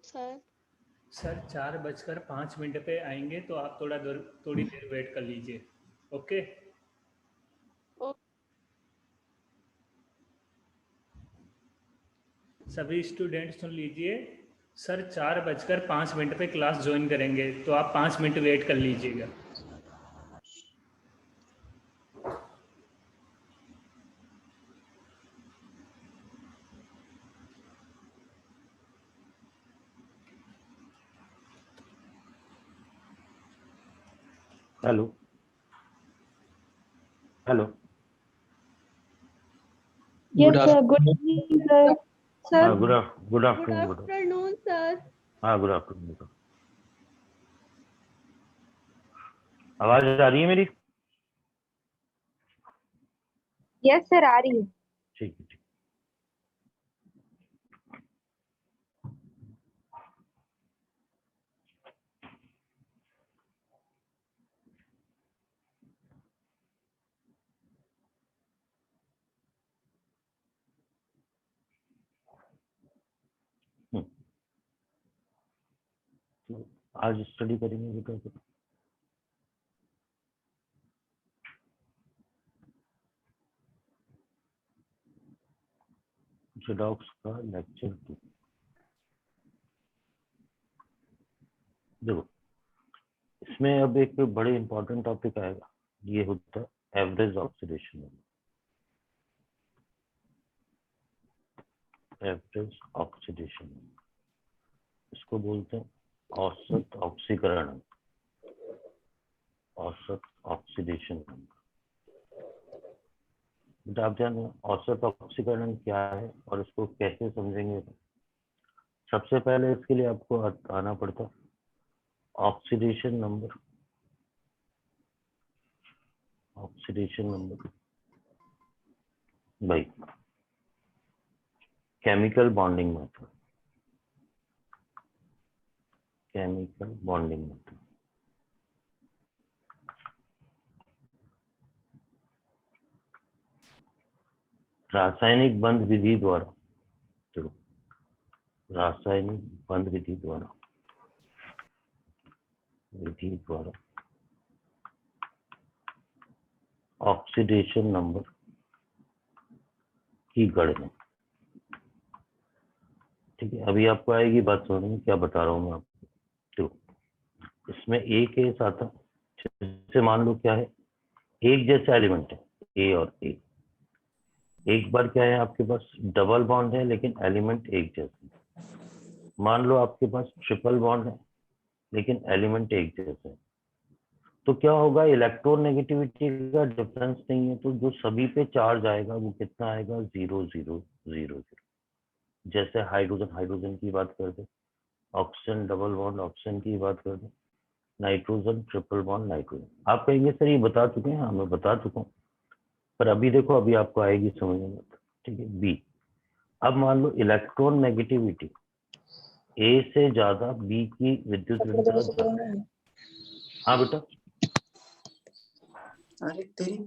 Sir. Sir 4:05 पे आएंगे, तो आप थोड़ी देर वेट कर लीजिए। ओके। सभी स्टूडेंट सुन लीजिए। सर 4:05 पे क्लास ज्वाइन करेंगे, तो आप 5 मिनट वेट कर लीजिएगा। Hello hello. Yes, sir. Good evening, sir. हाँ, Sir, good afternoon. Good afternoon sir. हाँ, गुड आफ्टरनून। आवाज आ रही है मेरी? yes, sir. आ रही है। ठीक है, ठीक। आज स्टडी करेंगे बेटा। जेडॉक्स का लेक्चर 2। देखो, इसमें अब एक बड़े इंपॉर्टेंट टॉपिक आएगा। ये होता है average oxidation number. Average oxidation number, इसको बोलते हैं औसत ऑक्सीकरण अंक, औसत ऑक्सीडेशन अंक। बेटा आप जानो औसत ऑक्सीकरण अंक क्या है और इसको कैसे समझेंगे। सबसे पहले इसके लिए आपको आना पड़ता ऑक्सीडेशन नंबर। ऑक्सीडेशन नंबर भाई chemical bonding method. Chemical bonding method रासायनिक बंध विधि द्वारा। तो रासायनिक बंध विधि द्वारा ऑक्सीडेशन नंबर की गणना। ठीक है, अभी आपको आएगी बात समझ में क्या बता रहा हूँ मैं आपको। तो इसमें एक केस आता, जैसे मान लो क्या है, एक जैसा एलिमेंट है ए और ए। एक बार क्या है आपके पास डबल बॉन्ड है लेकिन एलिमेंट एक जैसा। मान लो आपके पास ट्रिपल बॉन्ड है लेकिन एलिमेंट एक जैसा है। तो क्या होगा, इलेक्ट्रोनेगेटिविटी का डिफरेंस नहीं है, तो जो सभी पे चार्ज आएगा वो कितना आएगा, 0 0 0 0। जैसे हाइड्रोजन हाइड्रोजन की बात कर दे, ऑक्सीजन डबल बॉन्ड ऑक्सीजन की बात कर दे, नाइट्रोजन ट्रिपल बॉन्ड नाइट्रोजन। आप कहेंगे सर ये बता चुके हैं। हाँ मैं बता चुका हूँ, पर अभी देखो अभी आपको आएगी समझ में। ठीक है, बी। अब मान लो इलेक्ट्रॉन नेगेटिविटी ए से ज्यादा बी की विद्युत ऋणता ज्यादा। हाँ बेटा। अरे तेरी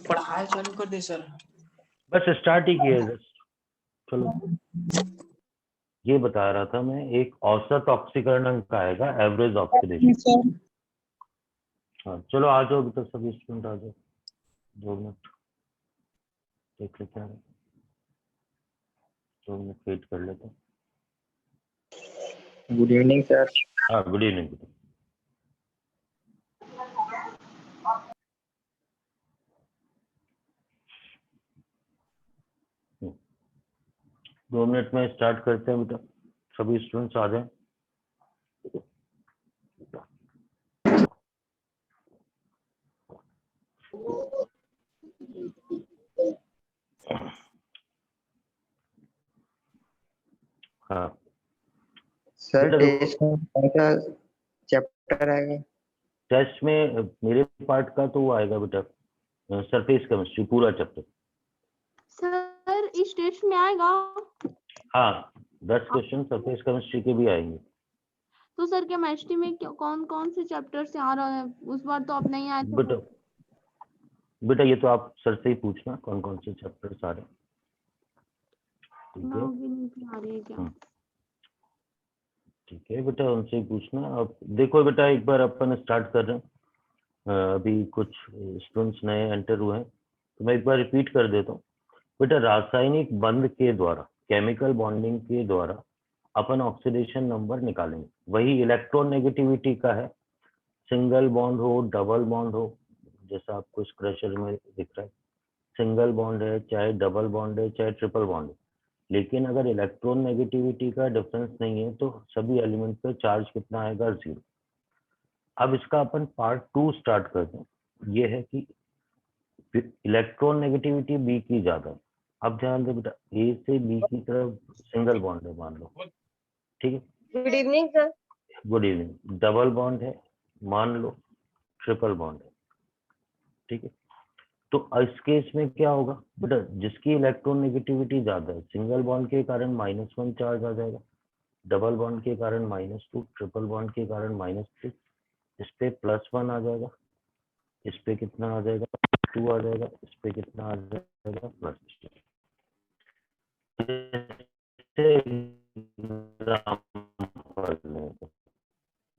पढ़ाई चालू कर दे सर। बस स्टार्ट ही किया जस्ट। चलो, ये बता रहा था मैं, एक औसत ऑक्सीकरण अंक आएगा, एवरेज ऑक्सीडेशन। हाँ चलो आ जाओ अभी तक सभी स्टूडेंट आ जाओ। 2 मिनट देख लेते हैं, 2 मिनट वेट कर लेते हैं। Good evening sir. हाँ गुड इवनिंग। 2 मिनट में स्टार्ट करते हैं बेटा, सभी स्टूडेंट्स आ जाएं। हाँ सर टेस्ट में कौन सा चैप्टर आएगा? टेस्ट में मेरे पार्ट का तो वो आएगा बेटा सरफेस केमिस्ट्री पूरा चैप्टर। सर इस टेस्ट में आएगा? हाँ 10 क्वेश्चन सरफेस केमिस्ट्री के भी आएंगे। तो सर केमिस्ट्री में कौन कौन से चैप्टर से आ रहा है? उस बार तो आप नहीं आए थे। बेटा ये तो आप सर से ही पूछना कौन कौन से चैप्टर आ रहे हैं। ठीक है, आ रही है क्या? ठीक है बेटा, उनसे ही पूछना। अब देखो बेटा, एक बार अपन स्टार्ट कर रहे हैं। अभी कुछ स्टूडेंट्स नए एंटर हुए हैं, तो मैं एक बार रिपीट कर देता हूँ। बेटा, रासायनिक बंध के द्वारा, केमिकल बॉन्डिंग के द्वारा अपन ऑक्सीडेशन नंबर निकालेंगे। वही इलेक्ट्रॉन नेगेटिविटी का है, सिंगल बॉन्ड हो, डबल बॉन्ड हो, जैसा आपको इस क्रशर में दिख रहा है, सिंगल बॉन्ड है, चाहे डबल बॉन्ड है, चाहे ट्रिपल बॉन्ड है। लेकिन अगर इलेक्ट्रॉन नेगेटिविटी का डिफरेंस नहीं है तो सभी एलिमेंट पे चार्ज कितना आएगा? 0। अब इसका अपन पार्ट 2 स्टार्ट करते हैं। ये है कि इलेक्ट्रॉन नेगेटिविटी बी की ज्यादा है। अब ध्यान दे बेटा, ए से बी की तरफ सिंगल बॉन्ड है मान लो, ठीक है। Good evening sir. Good evening. Double bond है मान लो, ट्रिपल बॉन्ड है, ठीक है। तो इस केस में क्या होगा बेटा, जिसकी इलेक्ट्रॉन नेगेटिविटी ज्यादा है, सिंगल बॉन्ड के कारण -1 चार्ज आ जाएगा, डबल बॉन्ड के कारण -2, ट्रिपल बॉन्ड के कारण -3, इस पे +1 आ जाएगा, इस पे कितना आ जाएगा? 2 आ जाएगा, इस पे कितना आ जाएगा? +2।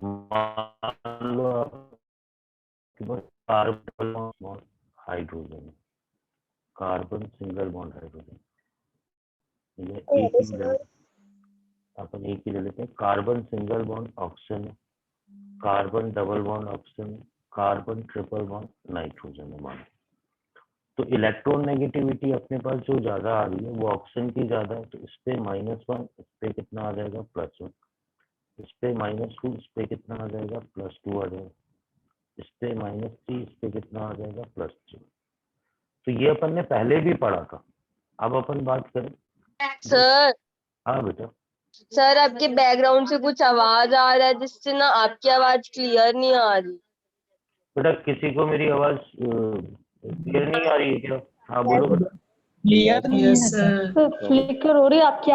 मान लो आपके पास carbon bond hydrogen, carbon single bond hydrogen, ये एक ही ले लेते, अपन एक ही ले लेते हैं। कार्बन सिंगल बॉन्ड ऑक्सीजन है, कार्बन डबल बॉन्ड ऑक्सीजन है, कार्बन ट्रिपल बॉन्ड नाइट्रोजन है मान। तो इलेक्ट्रॉन नेगेटिविटी अपने पास जो ज्यादा आ रही है वो ऑक्सीजन की ज्यादा है, तो इस पे -1, इस पे कितना आ जाएगा? +1, इस पे -2, इस पे कितना आ जाएगा? +2 आ जाएगा, इस पे -3, इस पे कितना आ जाएगा? +3। तो ये अपन ने पहले भी पढ़ा था। अब अपन बात करें सर हाँ बेटा, सर आपके बैकग्राउंड से कुछ आवाज आ रहा है जिससे ना आपकी आवाज क्लियर नहीं आ रही। बेटा किसी को मेरी आवाज क्लियर नहीं आ रही है क्या? हाँ बोलो बेटा। क्लियर नहीं है सर। सर फ्लिकर हो रही है आपकी।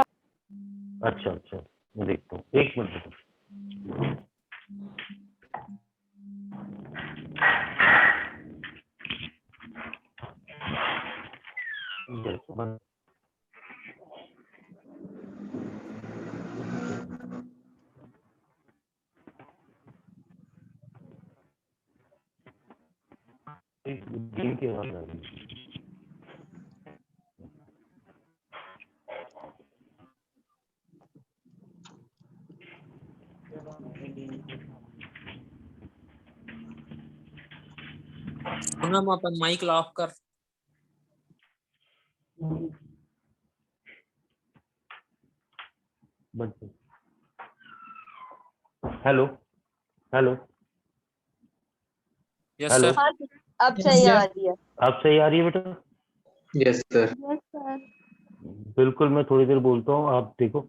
अच्छा अच्छा, मैं देखता हूँ, एक मिनट बेटा। गेम की आवाज आ रही है। पूनम अपन माइक ऑफ कर। Hello hello yes hello, sir. हाँ अब सही आ रही है। अब सही आ रही है बेटा? Yes sir. Yes sir. बिल्कुल, मैं थोड़ी देर बोलता हूँ, आप देखो।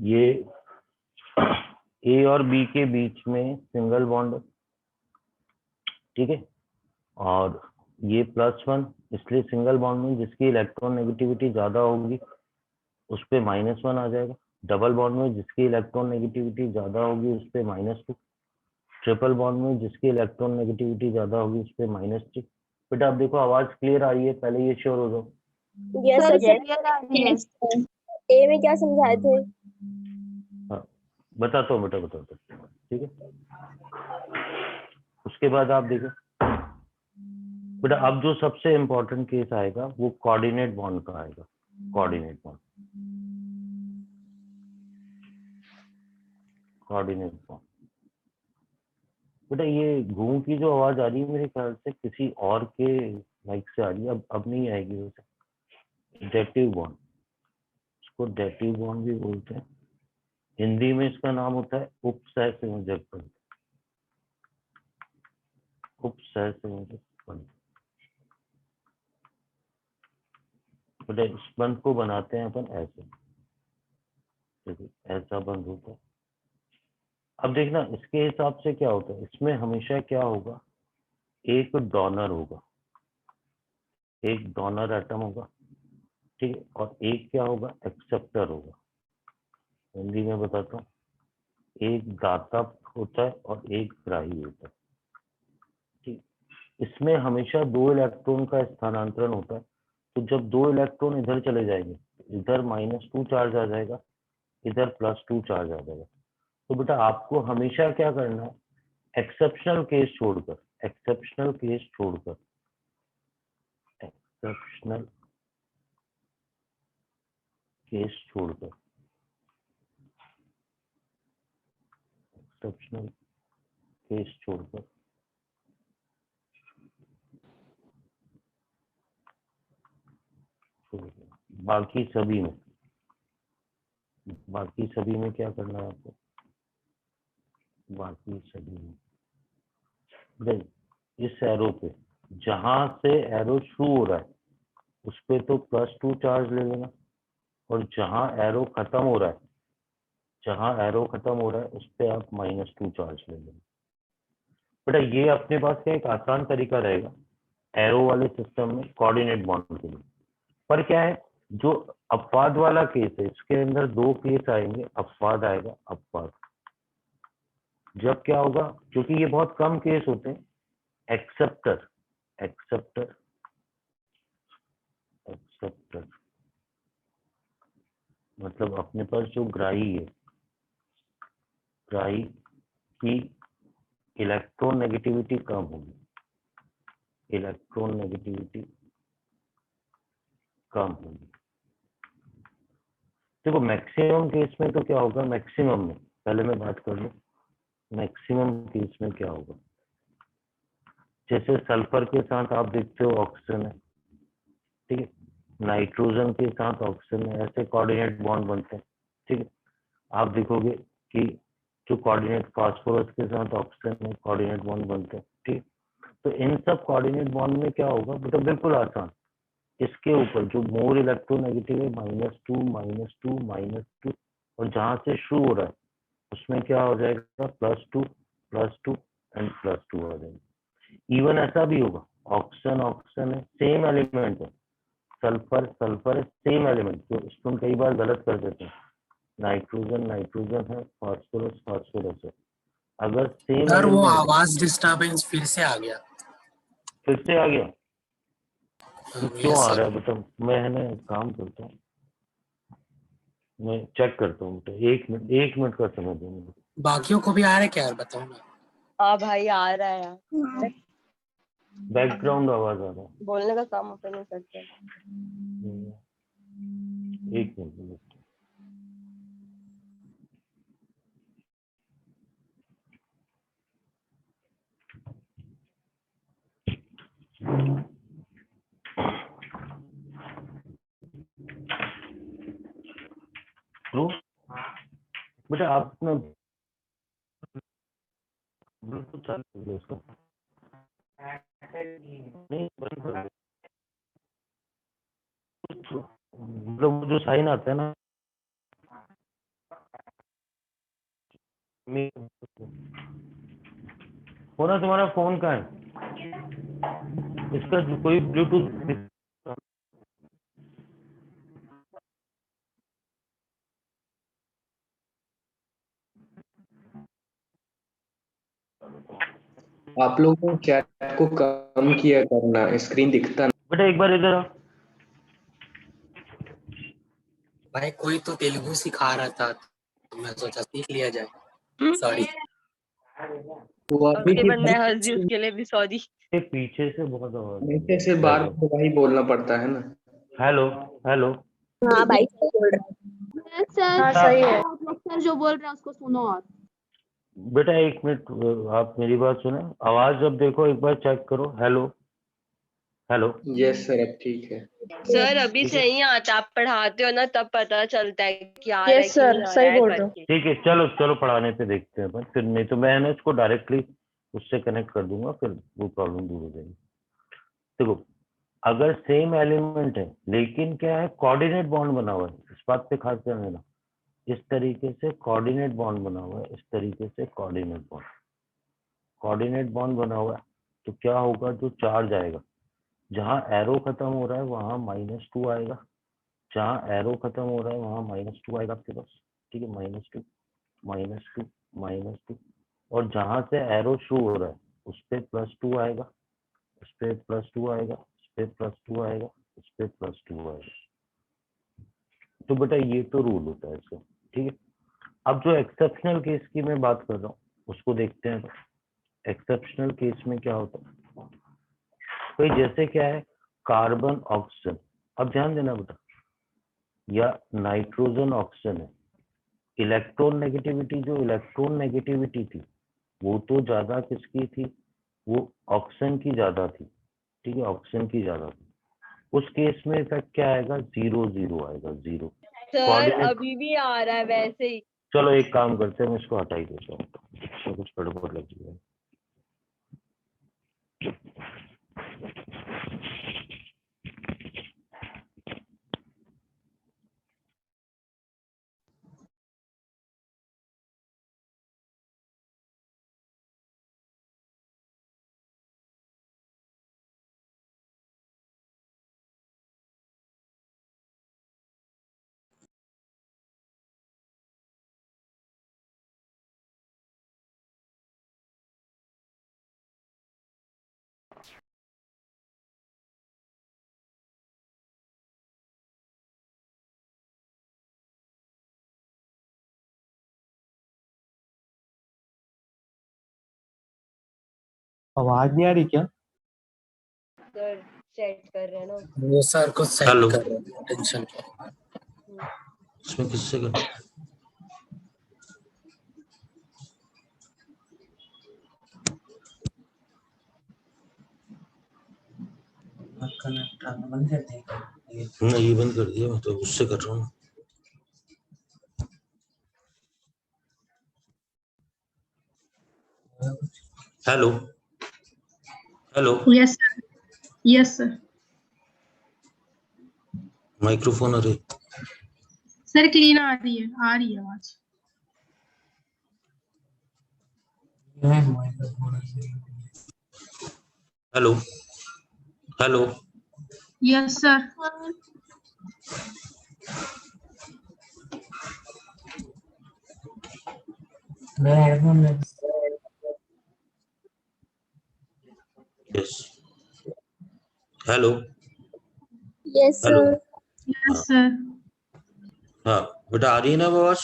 ये ए और बी के बीच में सिंगल बॉन्ड है, ठीक है, और ये +1, इसलिए सिंगल बॉन्ड में जिसकी इलेक्ट्रॉन नेगेटिविटी ज्यादा होगी उस पे -1 आ जाएगा। डबल बॉन्ड में जिसकी इलेक्ट्रॉन नेगेटिविटी ज्यादा होगी उस पे -2, ट्रिपल बॉन्ड में जिसकी इलेक्ट्रॉन नेगेटिविटी ज्यादा होगी उस पे -3। बेटा आप देखो आवाज क्लियर आ रही है, पहले ये श्योर हो जाओ। Yes sir sir. क्लियर आ रही है। ए में क्या समझाए थे? हाँ बताता हूँ बेटा, बताता हूँ, ठीक है। उसके बाद आप देखो बेटा, अब जो सबसे इम्पोर्टेंट केस आएगा वो कोऑर्डिनेट बॉन्ड का आएगा। Coordinate bond, coordinate bond. बेटा ये घूम की जो आवाज आ रही है मेरे ख्याल से किसी और के माइक से आ रही है, अब नहीं आएगी वैसे। डेटिव बॉन्ड, इसको डेटिव बॉन्ड भी बोलते हैं। हिंदी में इसका नाम होता है उपसहसंयोजक बंध। उपसहसंयोजक बंध। बेटा इस बंध को बनाते हैं अपन ऐसे, देखिए ऐसा बंध होता है। अब देखना इसके हिसाब से क्या होता है, इसमें हमेशा क्या होगा, एक डोनर होगा, एक डोनर एटम होगा, ठीक है, और एक क्या होगा, एक्सेप्टर होगा। हिंदी में बताता हूँ, एक दाता होता है और एक ग्राही होता है, ठीक। इसमें हमेशा 2 इलेक्ट्रॉन का स्थानांतरण होता है। तो जब 2 इलेक्ट्रॉन इधर चले जाएंगे, इधर -2 चार्ज आ जाएगा, इधर +2 चार्ज आ जाएगा। तो बेटा आपको हमेशा क्या करना है, एक्सेप्शनल केस छोड़कर, एक्सेप्शनल केस छोड़कर, एक्सेप्शनल केस छोड़कर, एक्सेप्शनल केस छोड़कर बाकी सभी में, बाकी सभी में क्या करना है आपको, बाकी सभी में देख इस एरो पे जहां से एरो शुरू हो रहा है उस पे तो +2 चार्ज ले लेना, और जहां एरो खत्म हो रहा है, जहां एरो खत्म हो रहा है उस पे आप -2 चार्ज ले लेना। बेटा ये अपने पास का एक आसान तरीका रहेगा एरो वाले सिस्टम में कोऑर्डिनेट बॉन्ड के लिए। पर क्या है, जो अपवाद वाला केस है इसके अंदर 2 केस आएंगे, अपवाद आएगा, अपवाद। जब क्या होगा, क्योंकि ये बहुत कम केस होते हैं, एक्सेप्टर, एक्सेप्टर, एक्सेप्टर मतलब अपने पास जो ग्राही है, ग्राही की इलेक्ट्रोनेगेटिविटी कम होगी, इलेक्ट्रोनेगेटिविटी कम होगी। देखो मैक्सिमम केस में तो क्या होगा, मैक्सिमम में पहले मैं बात कर लूं, मैक्सिमम केस में क्या होगा, जैसे सल्फर के साथ आप देखते हो ऑक्सीजन है, ठीक है, नाइट्रोजन के साथ ऑक्सीजन है, ऐसे कोऑर्डिनेट बॉन्ड बनते हैं, ठीक है। आप देखोगे कि जो कोऑर्डिनेट फास्फोरस के साथ ऑक्सीजन में कोऑर्डिनेट बॉन्ड बनते हैं, ठीक। तो इन सब कोऑर्डिनेट बॉन्ड में क्या होगा, मतलब बिल्कुल आसान, इसके ऊपर जो मोर इलेक्ट्रोनेगेटिव है -2 -2 -2, और जहां से शुरू हो रहा है उसमें क्या हो जाएगा, +2 +2 एंड +2 हो जाएगा। इवन ऐसा भी होगा, ऑक्सीजन ऑक्सीजन है, सेम एलिमेंट है, सल्फर सल्फर है, सेम एलिमेंट, तो इसको कई बार गलत कर देते हैं, नाइट्रोजन नाइट्रोजन है, फास्फोरस फास्फोरस है, अगर सेम सर वो एलिमेंट आवाज डिस्टरबेंस फिर से आ गया। फिर से आ गया, तो क्यों यस आ सर। रहा है बेटा, मैं है ना काम करता हूँ, मैं चेक करता हूँ बेटा, 1 मिनट का समय दो मुझे। बाकियों को भी आ रहा है क्या यार, बताओ ना। हाँ भाई आ रहा है यार, बैकग्राउंड आवाज आ रहा है, बोलने का काम अपन नहीं करते। 1 मिनट। बेटा आप ना बिल्कुल चालू कर दो उसको, नहीं बंद कर दो, मतलब वो जो साइन आता है ना, होना तुम्हारा फोन का है, इसका कोई ब्लूटूथ, आप लोगों को चैट को कम किया करना, स्क्रीन दिखता नहीं। बेटा एक बार इधर आओ। भाई कोई तो तेलुगु सिखा रहा था तो मैं सोचा सीख लिया जाए। सॉरी। वो अभी अगली की बार मैं हंस दी उसके लिए भी सॉरी। ये पीछे से बहुत आवाज आ नीचे से रही बार है। बार वही बोलना पड़ता है ना। हेलो हेलो, हाँ भाई सही बोल रहा है। सर हाँ सही है। आप लोग सर जो बोल रहे हैं उसको सुनो। और बेटा 1 मिनट, आप मेरी बात सुने, आवाज जब देखो एक बार चेक करो, हेलो हेलो, यस सर, अब ठीक है। सर अभी ठीक है सही आता, आप पढ़ाते हो ना तब पता चलता है कि आ रहा है यस कि सर नहीं आ सही रहा है बोल रहे हो। करके। ठीक है, चलो चलो पढ़ाने पे देखते हैं अपन, फिर नहीं तो मैं ना इसको डायरेक्टली उससे कनेक्ट कर दूंगा, फिर वो प्रॉब्लम दूर हो जाएगी। देखो अगर सेम एलिमेंट है लेकिन क्या है, कोऑर्डिनेट बॉन्ड बना हुआ है, इस बात पे खास ध्यान देना, इस तरीके से कोऑर्डिनेट बॉन्ड बना हुआ है, इस तरीके से कोऑर्डिनेट बॉन्ड, कोऑर्डिनेट बॉन्ड बना हुआ है, तो क्या होगा, जो चार्ज आएगा, जहां एरो खत्म हो रहा है वहां -2 आएगा, जहां एरो खत्म हो रहा है वहां -2 आएगा आपके पास, ठीक है, -2 -2 -2, और जहां से एरो शुरू हो रहा है उस पे +2 आएगा, उस पे +2 आएगा, उस पे +2 आएगा, उस पे +2 आएगा। तो बेटा ये तो रूल होता है इसका, ठीक है। अब जो एक्सेप्शनल केस की मैं बात कर रहा हूँ उसको देखते हैं। एक्सेप्शनल केस में क्या होता है, भाई जैसे क्या है, कार्बन ऑक्सीजन, अब ध्यान देना बेटा, या नाइट्रोजन ऑक्सीजन है, इलेक्ट्रॉन नेगेटिविटी, जो इलेक्ट्रॉन नेगेटिविटी थी वो तो ज्यादा किसकी थी, वो ऑक्सीजन की ज्यादा थी, ठीक है, ऑक्सीजन की ज्यादा थी। उस केस में इफेक्ट क्या आएगा, 0 0 आएगा, 0। सर Coordinate- अभी भी आ रहा है वैसे ही। चलो एक काम करते हैं, मैं इसको हटा ही देता हूँ, इसमें कुछ गड़बड़ लग रही है। आवाज नहीं आ रही क्या? सर सेट कर रहे हैं ना। वो सर को सेट हेलो। कर रहे हैं, टेंशन। इसमें किससे कर, ये बंद कर दिया, मैं तो उससे कर रहा हूँ। Hello hello, yes sir, yes sir. Microphone, अरे सर क्लीन आ रही है आवाज। Hello hello, yes sir. Yes, hello yes hello, sir. Yes sir. हाँ बेटा, आ रही है ना आवाज?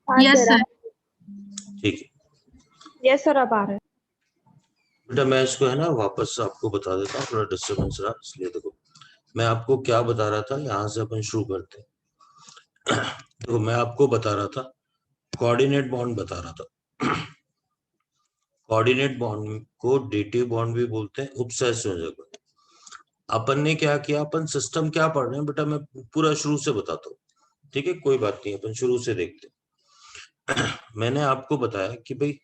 Yes sir. ठीक है यस सर, अब आ रहा है। बेटा, मैं इसको है ना वापस आपको बता देता हूँ, थोड़ा डिस्टर्बेंस रहा इसलिए। देखो मैं आपको क्या बता रहा था, यहाँ से अपन शुरू करते हैं। देखो मैं आपको बता रहा था, कोऑर्डिनेट बॉन्ड बता रहा था। कोऑर्डिनेट बॉन्ड को डेटिव बॉन्ड भी बोलते हैं, उपसहसंयोजक। अपन ने क्या किया, अपन सिस्टम क्या पढ़ रहे हैं बेटा, मैं पूरा शुरू से बताता हूँ, ठीक है, कोई बात नहीं, अपन शुरू से देखते हैं। मैंने आपको बताया कि भाई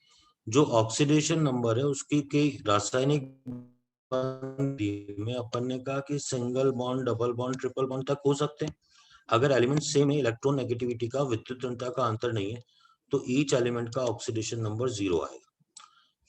जो ऑक्सीडेशन नंबर है उसकी कई रासायनिक में अपन ने कहा कि single bond, double bond, triple bond तक हो सकते हैं। अगर एलिमेंट सेम है, इलेक्ट्रॉन नेगेटिविटी का, विद्युत ऋणता का अंतर नहीं है, तो ईच एलिमेंट का ऑक्सीडेशन नंबर 0 आएगा।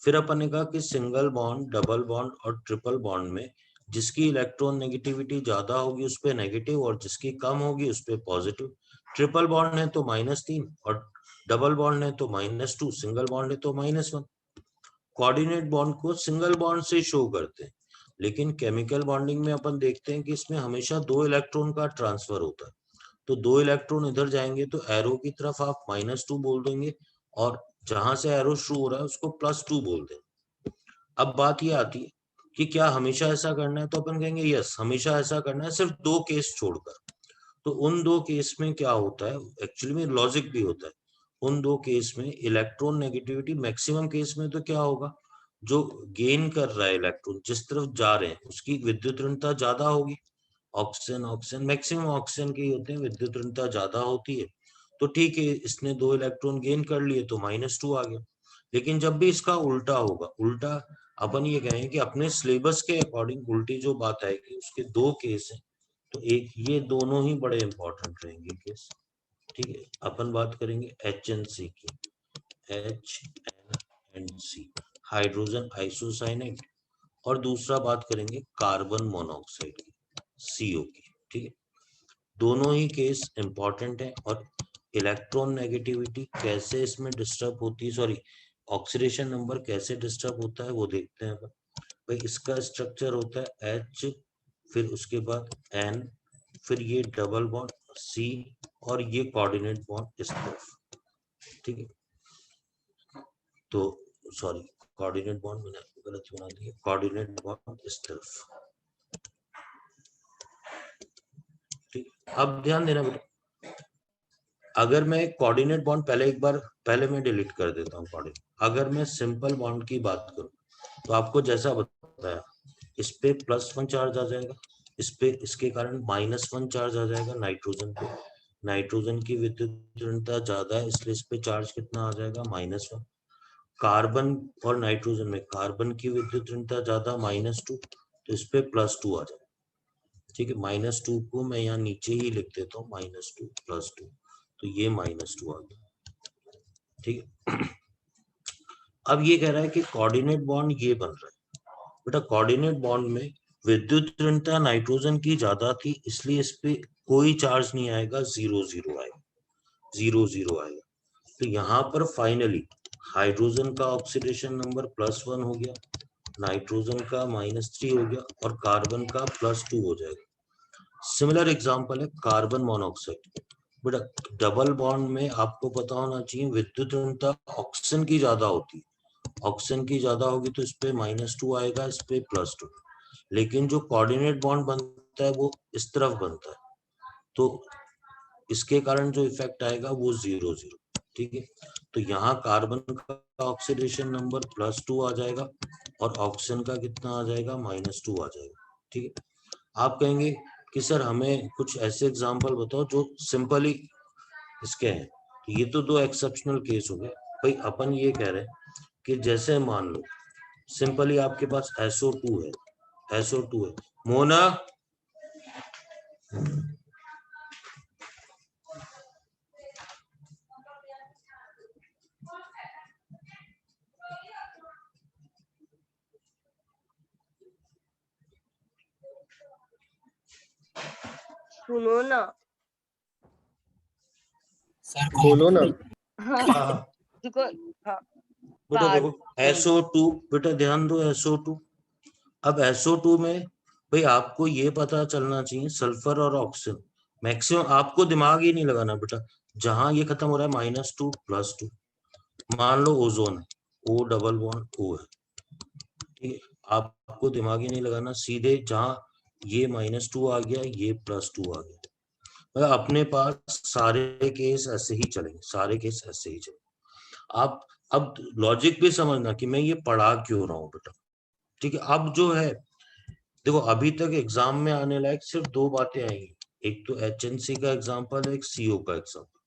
फिर अपन ने कहा कि सिंगल बॉन्ड, डबल बॉन्ड और ट्रिपल बॉन्ड में जिसकी इलेक्ट्रॉन नेगेटिविटी ज्यादा होगी उस पे नेगेटिव, और जिसकी कम होगी उस पे पॉजिटिव। ट्रिपल बॉन्ड है तो -3, और डबल बॉन्ड है तो -2, सिंगल बॉन्ड है तो -1। कोऑर्डिनेट बॉन्ड को सिंगल बॉन्ड से शो करते हैं, लेकिन केमिकल बॉन्डिंग में अपन देखते हैं कि इसमें हमेशा 2 इलेक्ट्रॉन का ट्रांसफर होता है। तो 2 इलेक्ट्रॉन इधर जाएंगे तो एरो की तरफ आप -2 बोल देंगे, और जहां से एरो शुरू हो रहा है उसको +2 बोल देंगे। अब बात ये आती है कि क्या हमेशा ऐसा करना है, तो अपन कहेंगे यस, हमेशा ऐसा करना है, सिर्फ 2 केस छोड़कर। तो उन 2 केस में क्या होता है, एक्चुअली में लॉजिक भी होता है। उन 2 केस में इलेक्ट्रॉन नेगेटिविटी, मैक्सिमम केस में तो क्या होगा, जो गेन कर रहा है इलेक्ट्रॉन, जिस तरफ जा रहे हैं उसकी विद्युत ऋणता ज्यादा होगी। ऑक्सीजन ऑक्सीजन मैक्सिमम ऑक्सीजन के ही होते हैं, विद्युत ऋणता ज्यादा होती है। तो ठीक है, इसने 2 इलेक्ट्रॉन गेन कर लिए तो -2 आ गया। लेकिन जब भी इसका उल्टा होगा, उल्टा अपन ये कहें कि अपने सिलेबस के अकॉर्डिंग उल्टी जो बात आएगी, उसके 2 केस हैं। तो एक ये दोनों ही बड़े इंपॉर्टेंट रहेंगे केस, ठीक है। अपन बात करेंगे HNC की, HNC हाइड्रोजन आइसोसाइनेट, और दूसरा बात करेंगे कार्बन मोनोऑक्साइड की, CO की, ठीक है। दोनों ही केस इंपॉर्टेंट है, और इलेक्ट्रॉन नेगेटिविटी कैसे इसमें डिस्टर्ब होती है, सॉरी ऑक्सीडेशन नंबर कैसे डिस्टर्ब होता है वो देखते हैं अपन। भाई इसका स्ट्रक्चर होता है H, फिर उसके बाद N, फिर ये डबल बॉन्ड C, और ये कोऑर्डिनेट बॉन्ड इस तरफ, ठीक है, तो सॉरी कोऑर्डिनेट बॉन्ड मैंने गलत बना दिया, कोऑर्डिनेट बॉन्ड इस तरफ। ठीक, अब ध्यान देना बेटा, अगर मैं कोऑर्डिनेट बॉन्ड पहले मैं डिलीट कर देता हूँ कोऑर्डिनेट। अगर मैं सिंपल बॉन्ड की बात करूँ तो आपको जैसा बताया, इस पे +1 चार्ज आ जाएगा, इस पे इसके कारण -1 चार्ज आ जाएगा नाइट्रोजन पे। नाइट्रोजन की विद्युत ऋणता ज्यादा है इसलिए इस पे चार्ज कितना आ जाएगा, -1। कार्बन और नाइट्रोजन में कार्बन की विद्युत ऋणता ज्यादा, -2, तो इस पे +2 आ जाएगा। ठीक है, -2 को मैं यहाँ नीचे ही लिख देता हूँ, -2 +2, तो ये -2 आ गया। ठीक है, अब ये कह रहा है कि कोऑर्डिनेट बॉन्ड ये बन रहा है। बेटा कोऑर्डिनेट बॉन्ड में विद्युत ऋणता नाइट्रोजन की ज्यादा थी इसलिए इस पे कोई चार्ज नहीं आएगा, 0 0 आएगा, 0 0 आएगा। तो यहाँ पर फाइनली हाइड्रोजन का ऑक्सीडेशन नंबर +1 हो गया, नाइट्रोजन का -3 हो गया और कार्बन का +2 हो जाएगा। सिमिलर एग्जांपल है कार्बन मोनोऑक्साइड। बेटा डबल बॉन्ड में आपको पता होना चाहिए विद्युत ऋणता ऑक्सीजन की ज्यादा होती है, ऑक्सीजन की ज्यादा होगी तो इस पे -2 आएगा, इस पे +2। लेकिन जो कोऑर्डिनेट बॉन्ड बनता है वो इस तरफ बनता है, तो इसके कारण जो इफेक्ट आएगा वो 0 0। ठीक है, तो यहाँ कार्बन का ऑक्सीडेशन नंबर +2 आ जाएगा और ऑक्सीजन का कितना आ जाएगा, -2 आ जाएगा। ठीक है, आप कहेंगे कि सर हमें कुछ ऐसे एग्जांपल बताओ जो सिंपली इसके हैं। तो ये तो 2 एक्सेप्शनल केस हो गए भाई। अपन ये कह रहे हैं कि जैसे मान लो सिंपली आपके पास SO2 है, SO2 है, मोना सुनो ना, सर बोलो ना। हाँ देखो, हाँ बेटा बात देखो SO2, बेटा ध्यान दो SO2। अब SO2 में भाई आपको ये पता चलना चाहिए सल्फर और ऑक्सीजन मैक्सिमम, आपको दिमाग ही नहीं लगाना बेटा, जहां ये खत्म हो रहा है -2 +2। मान लो ओजोन है, O डबल बॉन्ड O है, ठीक है, आपको दिमाग ही नहीं लगाना, सीधे जहां ये -2 आ गया ये +2 आ गया। मतलब अपने पास सारे केस ऐसे ही चलेंगे, सारे केस ऐसे ही चलेंगे। आप अब लॉजिक भी समझना कि मैं ये पढ़ा क्यों रहा हूँ बेटा। ठीक है, अब जो है देखो अभी तक एग्जाम में आने लायक सिर्फ 2 बातें आएंगी, एक तो HNC का एग्जांपल है, एक CO का एग्जांपल।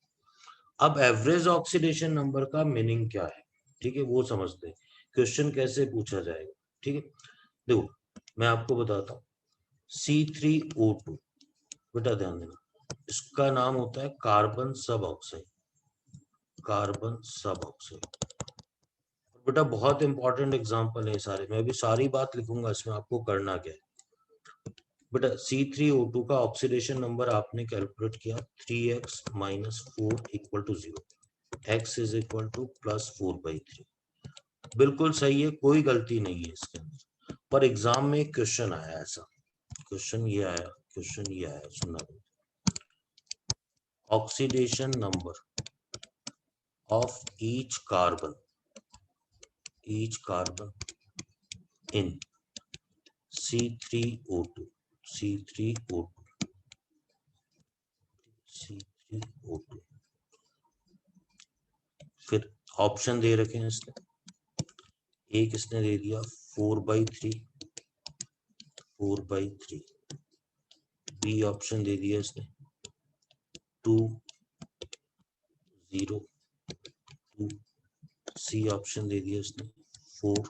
अब एवरेज ऑक्सीडेशन नंबर का मीनिंग क्या है, ठीक है, वो समझते हैं, क्वेश्चन कैसे पूछा जाएगा। ठीक है, देखो मैं आपको बताता हूँ, C3O2 बेटा ध्यान देना, इसका नाम होता है कार्बन सब ऑक्साइड, कार्बन सब ऑक्साइड। बेटा बहुत इंपॉर्टेंट एग्जांपल है सारे, मैं भी सारी बात लिखूंगा इसमें, आपको करना क्या है बेटा। C3O2 का ऑक्सीडेशन नंबर आपने कैलकुलेट किया 3x - 4 = 0, x = +4/3। बिल्कुल सही है, कोई गलती नहीं है इसके अंदर। पर एग्जाम में क्वेश्चन आया ऐसा, क्वेश्चन ये आया, सुनना, oxidation number of each carbon in C3O2 फिर ऑप्शन दे रखे हैं इसने, एक इसने दे दिया 4/3, बी ऑप्शन दे दिया इसने 2 0 2, सी ऑप्शन दे दिया इसने 4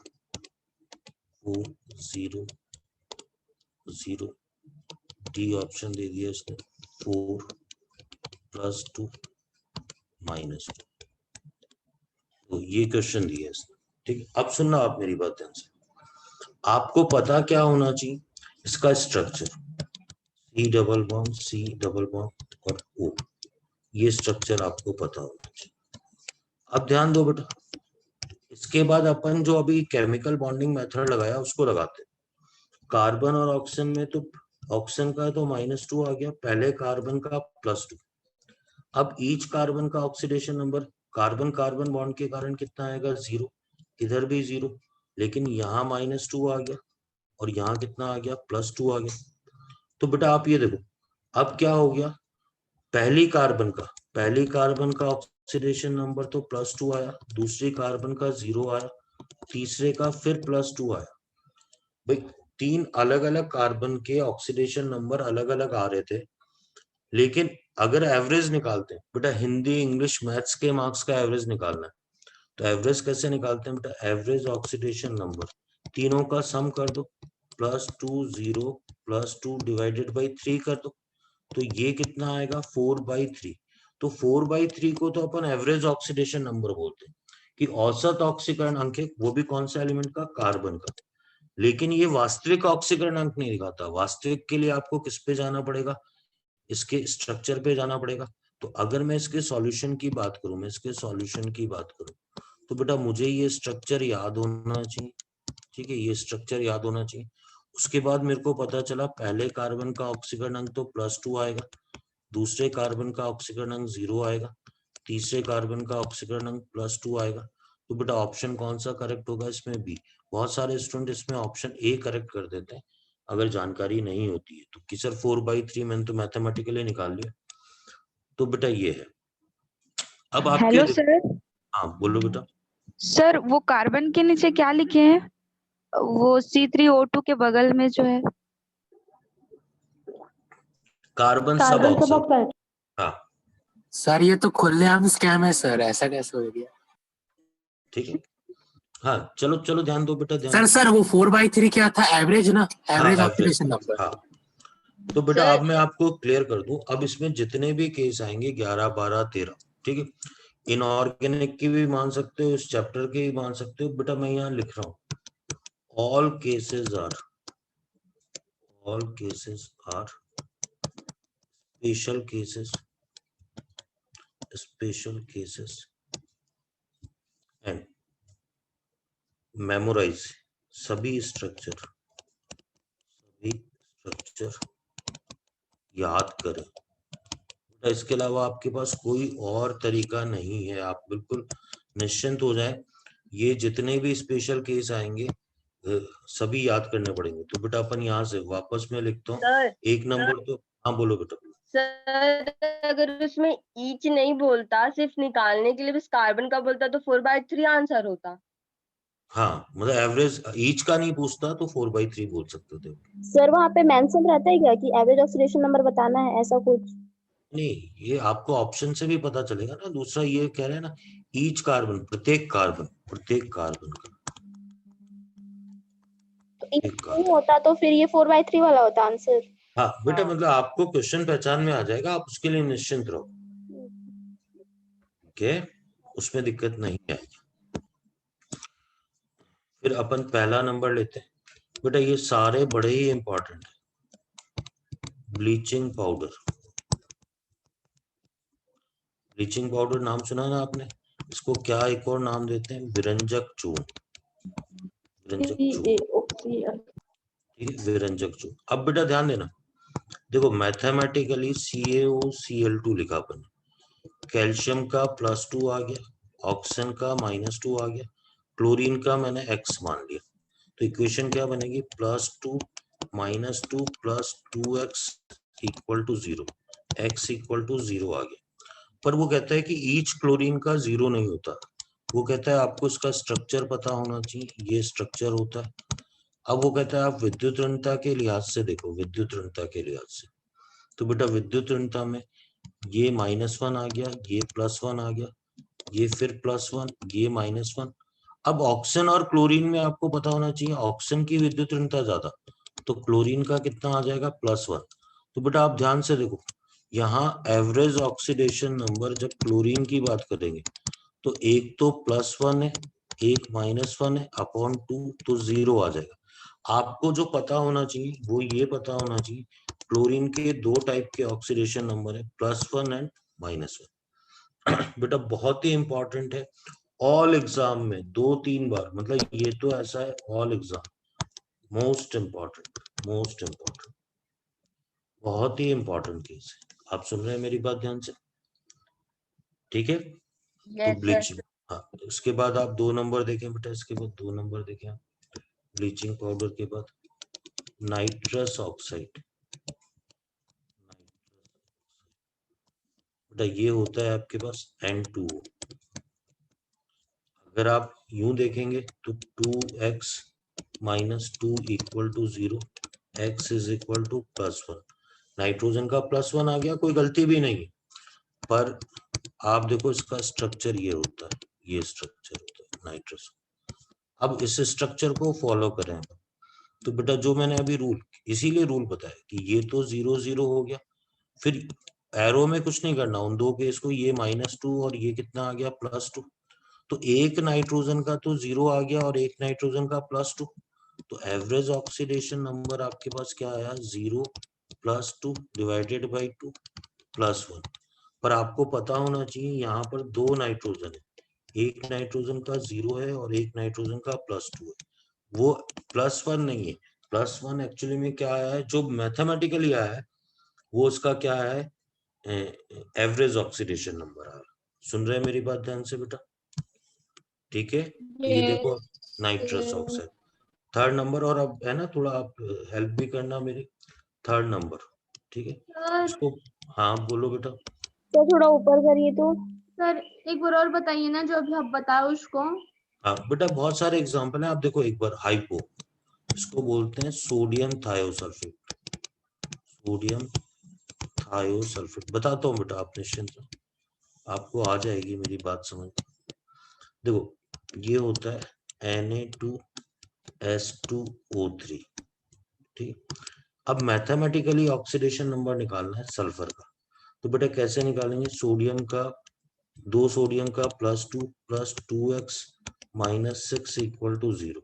0 0, डी ऑप्शन दे दिया इसने 4 +2 -2। तो ये क्वेश्चन दिया इसने। ठीक है, अब सुनना आप मेरी बात ध्यान से, आपको पता क्या होना चाहिए, इसका स्ट्रक्चर C डबल बॉन्ड और O, ये स्ट्रक्चर आपको पता होना चाहिए। अब ध्यान दो बेटा, इसके बाद अपन जो अभी केमिकल बॉन्डिंग मेथड लगाया उसको लगाते हैं। कार्बन और ऑक्सीजन में तो ऑक्सीजन का तो -2 आ गया, पहले कार्बन का +2। अब ईच कार्बन का oxidation number carbon carbon bond के कारण कितना आएगा 0, इधर भी 0, लेकिन यहाँ -2 आ गया और यहाँ कितना आ गया +2 आ गया। तो बेटा आप ये देखो अब क्या हो गया, पहली कार्बन का ऑक्सीडेशन नंबर तो +2 आया, दूसरी कार्बन का 0 आया, तीसरे का फिर +2 आया। भाई 3 अलग अलग कार्बन के ऑक्सीडेशन नंबर अलग अलग आ रहे थे, लेकिन अगर एवरेज निकालते हैं बेटा, हिंदी इंग्लिश मैथ्स के मार्क्स का एवरेज निकालना है, तो एवरेज कैसे निकालते हैं बेटा, एवरेज ऑक्सीडेशन नंबर तीनों का सम कर दो, +2 0 +2 डिवाइडेड बाई 3 कर दो, तो ये कितना आएगा 4/3। तो 4/3 को तो अपन एवरेज ऑक्सीडेशन नंबर बोलते हैं कि औसत ऑक्सीकरण अंक है, वो भी कौन सा एलिमेंट का, कार्बन का। लेकिन ये वास्तविक ऑक्सीकरण अंक नहीं दिखाता, वास्तविक के लिए आपको किस पे जाना पड़ेगा, इसके स्ट्रक्चर पे जाना पड़ेगा। तो अगर मैं इसके सॉल्यूशन की बात करूं, तो बेटा मुझे ये स्ट्रक्चर याद होना चाहिए, ठीक है, ये स्ट्रक्चर याद होना चाहिए। उसके बाद मेरे को पता चला पहले कार्बन का ऑक्सीकरण अंक तो +2 आएगा, दूसरे कार्बन का ऑक्सीकरण अंक 0 आएगा, तीसरे कार्बन का ऑक्सीकरण अंक +2 आएगा। तो बेटा ऑप्शन कौन सा करेक्ट होगा इसमें, बी। बहुत सारे स्टूडेंट इसमें ऑप्शन ए करेक्ट कर देते हैं अगर जानकारी नहीं होती है तो, कि सर 4/3 मैंने तो मैथमेटिकली निकाल लिया। तो बेटा ये है। अब आपके हेलो सर। हाँ बोलो बेटा। सर वो कार्बन के नीचे क्या लिखे हैं, वो C3O2 के बगल में जो है, कार्बन सब ऑक्साइड। हाँ सर ये तो खुलेआम स्कैम है सर, ऐसा कैसे हो गया? ठीक है, हाँ चलो चलो ध्यान दो बेटा, ध्यान। सर वो 4/3 क्या था, एवरेज ना, एवरेज ऑक्सीडेशन नंबर। हाँ तो बेटा अब मैं आपको क्लियर कर दूं, अब इसमें जितने भी केस आएंगे 11 12 13, ठीक है, इनऑर्गेनिक की भी मान सकते हो, इस चैप्टर के भी मान सकते हो बेटा, मैं यहाँ लिख रहा हूँ all cases are special cases and memorize सभी स्ट्रक्चर याद करें। इसके अलावा आपके पास कोई और तरीका नहीं है, आप बिल्कुल निश्चिंत हो जाएं, ये जितने भी स्पेशल केस आएंगे सभी याद करने पड़ेंगे। तो बेटा अपन यहाँ से वापस में लिखता हूँ, एक नंबर तो, हाँ बोलो बेटा। सर अगर उसमें ईच नहीं बोलता, सिर्फ निकालने के लिए बस कार्बन का बोलता, तो 4/3 आंसर होता। हाँ मतलब एवरेज ईच का नहीं पूछता तो 4/3 बोल सकते थे। सर वहाँ पे मेंशन रहता है क्या कि एवरेज ऑक्सीडेशन नंबर बताना है, ऐसा कुछ? नहीं, ये आपको ऑप्शन से भी पता चलेगा ना। दूसरा ये कह रहे हैं ना, ईच कार्बन, प्रत्येक कार्बन का नहीं होता तो फिर ये 4/3 वाला होता आंसर। हाँ बेटा मतलब आपको क्वेश्चन पहचान में आ जाएगा, आप उसके लिए निश्चिंत रहो, ओके, उसमें दिक्कत नहीं आएगी। फिर अपन पहला नंबर लेते हैं बेटा, ये सारे बड़े ही इंपॉर्टेंट है। ब्लीचिंग पाउडर नाम सुना ना आपने, इसको क्या एक और नाम देते हैं, विरंजक चूर्ण। अब बेटा ध्यान देना, देखो मैथमेटिकली CaOCl2 लिखा अपन, कैल्शियम का +2 आ गया, ऑक्सीजन का -2 आ गया, क्लोरीन का मैंने X मान लिया, तो इक्वेशन क्या बनेगी, +2 -2 + 2x = 0, x = 0 आ गया। पर वो कहता है कि ईच क्लोरीन का 0 नहीं होता, वो कहता है आपको इसका स्ट्रक्चर पता होना चाहिए, ये स्ट्रक्चर होता है। अब वो कहता है आप विद्युत ऋणता के लिहाज से देखो, विद्युत ऋणता के लिहाज से, तो बेटा विद्युत ऋणता में ये -1 आ गया, ये +1 आ गया, ये फिर +1, ये -1। अब ऑक्सीजन और क्लोरीन में आपको पता होना चाहिए, ऑक्सीजन की विद्युत ऋणता ज्यादा, तो क्लोरीन का कितना आ जाएगा, +1। तो बेटा आप ध्यान से देखो, यहाँ एवरेज ऑक्सीडेशन नंबर जब क्लोरीन की बात करेंगे तो एक तो +1 है, एक -1 है, अपॉन 2 तो 0 आ जाएगा। आपको जो पता होना चाहिए वो ये पता होना चाहिए, क्लोरीन के 2 टाइप के ऑक्सीडेशन नंबर है, +1 एंड -1। बेटा बहुत ही इंपॉर्टेंट है, ऑल एग्जाम में 2-3 बार, मतलब ये तो ऐसा है, ऑल एग्जाम मोस्ट इंपॉर्टेंट, बहुत ही इंपॉर्टेंट केस है। आप सुन रहे हैं मेरी बात ध्यान से, ठीक है। तो यस सर। ब्लीचिंग, हाँ उसके बाद आप 2 नंबर देखें बेटा, इसके बाद 2 नंबर देखें आप, ब्लीचिंग पाउडर के बाद नाइट्रस ऑक्साइड। बेटा ये होता है आपके पास N2O। अगर आप यूं देखेंगे तो 2x minus 2 equal to 0, x is equal to +1। Nitrogen का +1 आ गया, कोई गलती भी नहीं है, पर आप देखो इसका स्ट्रक्चर ये होता है, ये स्ट्रक्चर होता है नाइट्रस। अब इस स्ट्रक्चर को फॉलो करें तो बेटा जो मैंने अभी रूल, इसीलिए रूल बताया कि ये तो 0 0 हो गया, फिर एरो में कुछ नहीं करना, उन दो केस को, ये -2 और ये कितना आ गया +2, तो एक नाइट्रोजन का तो 0 आ गया और एक नाइट्रोजन का +2, तो एवरेज ऑक्सीडेशन नंबर आपके पास क्या आया, 0 +2 डिवाइडेड बाई 2 +1। पर आपको पता होना चाहिए यहाँ पर 2 नाइट्रोजन है, एक नाइट्रोजन का 0 है और एक नाइट्रोजन का +2 है, वो +1 नहीं है। +1 एक्चुअली में क्या आया है, जो मैथमेटिकली आया है वो उसका क्या है, एवरेज ऑक्सीडेशन नंबर आया। सुन रहे हैं मेरी बात ध्यान से बेटा? ठीक है, तो ये देखो नाइट्रस ऑक्साइड थर्ड नंबर, और अब है ना थोड़ा आप हेल्प भी करना मेरी, थर्ड नंबर, ठीक है सर इसको। हाँ बोलो बेटा। तो थोड़ा ऊपर करिए तो। सर एक बार और बताइए ना, जो अभी आप बताए उसको। हाँ बेटा बहुत सारे एग्जांपल हैं, आप देखो एक बार, हाइपो, इसको बोलते हैं सोडियम थायोसल्फेट, सोडियम थायोसल्फेट, बताता हूँ बेटा, आप निश्चिंत रहो, आपको आ जाएगी मेरी बात समझ। देखो ये होता है Na2S2O3, ठीक। अब मैथमेटिकली ऑक्सीडेशन नंबर निकालना है सल्फर का, तो बेटा कैसे निकालेंगे, सोडियम का, 2 सोडियम का +2 + 2x - 6 इक्वल टू 0,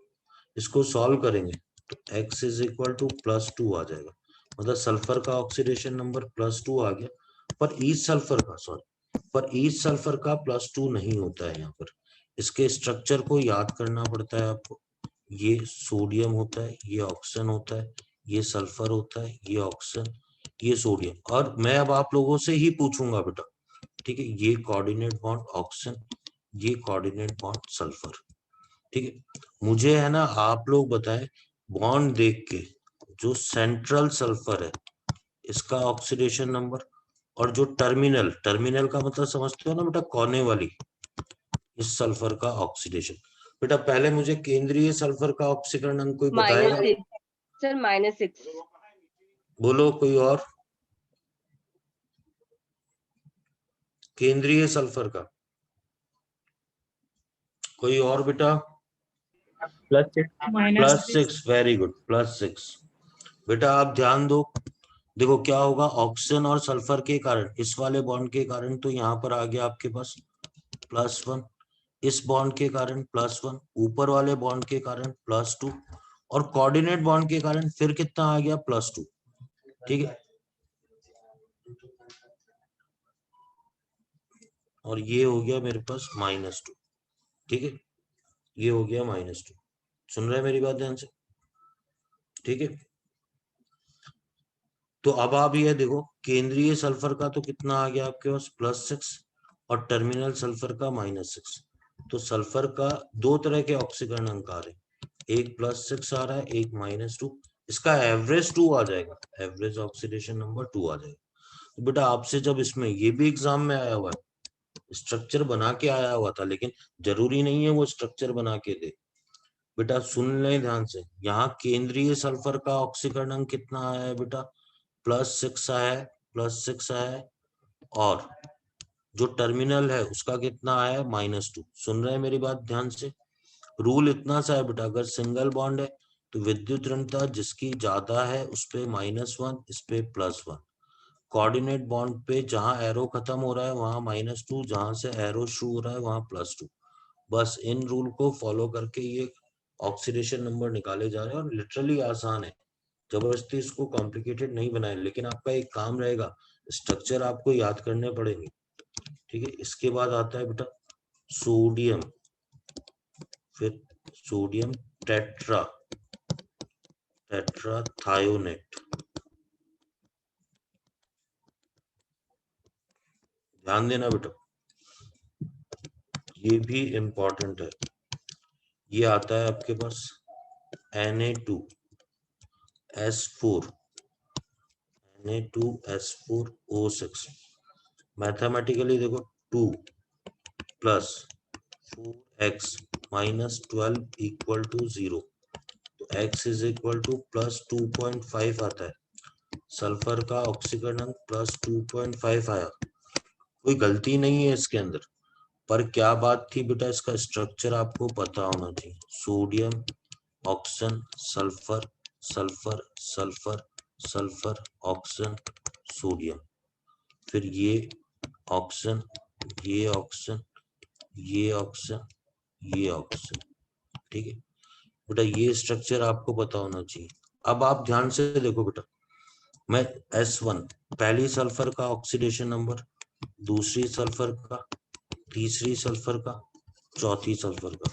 इसको सॉल्व करेंगे तो x इज इक्वल टू +2 आ जाएगा, मतलब सल्फर का ऑक्सीडेशन नंबर +2 आ गया। पर ईच सल्फर का, सॉरी, पर ईच सल्फर का +2 नहीं होता है यहाँ पर, इसके स्ट्रक्चर को याद करना पड़ता है आपको। ये सोडियम होता है, ये ऑक्सीजन होता है, ये सल्फर होता है, ये ऑक्सीजन, ये सोडियम, और मैं अब आप लोगों से ही पूछूंगा बेटा, ठीक है, ये कोऑर्डिनेट बॉन्ड ऑक्सीजन, ये कोऑर्डिनेट बॉन्ड सल्फर, ठीक है। मुझे है ना आप लोग बताएं, बॉन्ड देख के जो सेंट्रल सल्फर है इसका ऑक्सीडेशन नंबर, और जो टर्मिनल, टर्मिनल का मतलब समझते हो ना बेटा, कोने वाली, इस सल्फर का ऑक्सीडेशन। बेटा पहले मुझे केंद्रीय सल्फर का ऑक्सीकरण कोई बताएगा? -6 सर, -6। बोलो कोई और, केंद्रीय सल्फर का कोई और बेटा? +6, वेरी गुड, +6। बेटा आप ध्यान दो, देखो क्या होगा, ऑक्सीजन और सल्फर के कारण, इस वाले बॉन्ड के कारण तो यहाँ पर आ गया आपके पास +1, इस बॉन्ड के कारण +1, ऊपर वाले बॉन्ड के कारण +2, और कोऑर्डिनेट बॉन्ड के कारण फिर कितना आ गया, +2, ठीक है। और ये हो गया मेरे पास -2, ठीक है, ये हो गया -2। सुन रहे हैं मेरी बात ध्यान से? ठीक है, तो अब आप ये देखो, केंद्रीय सल्फर का तो कितना आ गया आपके पास, +6, और टर्मिनल सल्फर का -6। तो सल्फर का दो तरह के ऑक्सीकरण अंक आ रहे, एक +6 आ रहा है, एक -2, इसका एवरेज 2 आ जाएगा, एवरेज ऑक्सीडेशन नंबर 2 आ जाएगा। तो बेटा आपसे जब इसमें ये भी एग्जाम में आया हुआ है, स्ट्रक्चर बना के आया हुआ था, लेकिन जरूरी नहीं है वो स्ट्रक्चर बना के दे। बेटा सुन लें ध्यान से, यहाँ केंद्रीय सल्फर का ऑक्सीकरण अंक कितना आया है बेटा, +6 आया है, +6 आया है, और जो टर्मिनल है उसका कितना आया है, -2। सुन रहे हैं मेरी बात ध्यान से? रूल इतना सा है बेटा, अगर सिंगल बॉन्ड है तो विद्युत ऋणता जिसकी ज्यादा है उस पे -1, इस पे +1, कोऑर्डिनेट बॉन्ड पे जहां एरो खत्म हो रहा है वहां -2, जहां से एरो शुरू हो रहा है वहां +2। बस इन रूल को फॉलो करके ये ऑक्सीडेशन नंबर निकाले जा रहे हैं, और लिटरली आसान है, जबरदस्ती इसको कॉम्प्लिकेटेड नहीं बनाए, लेकिन आपका एक काम रहेगा, स्ट्रक्चर आपको याद करने पड़ेंगे, ठीक है। इसके बाद आता है बेटा सोडियम, फिर सोडियम टेट्राथायोनेट, ध्यान देना बेटा, ये भी इम्पोर्टेंट है। ये आता है आपके पास Na2S4 Na2S4O6। मैथमेटिकली देखो 2 plus 4x minus 12 equal to 0, तो x is equal two plus 2.5 आता है। सल्फर का ऑक्सीकरण अंक प्लस 2.5 आया, कोई गलती नहीं है इसके अंदर। पर क्या बात थी बेटा, इसका स्ट्रक्चर आपको पता होना चाहिए। Sodium, oxygen, sulphur, sulphur, sulphur, sulphur, oxygen, sodium, फिर ये ऑक्सीजन, ये ऑक्सीजन, ये ऑक्सीजन, ये ऑक्सीजन। ठीक है बेटा, ये स्ट्रक्चर आपको पता होना चाहिए। अब आप ध्यान से देखो बेटा, मैं S1 पहली सल्फर का ऑक्सीडेशन नंबर, दूसरी सल्फर का, तीसरी सल्फर का, चौथी सल्फर का।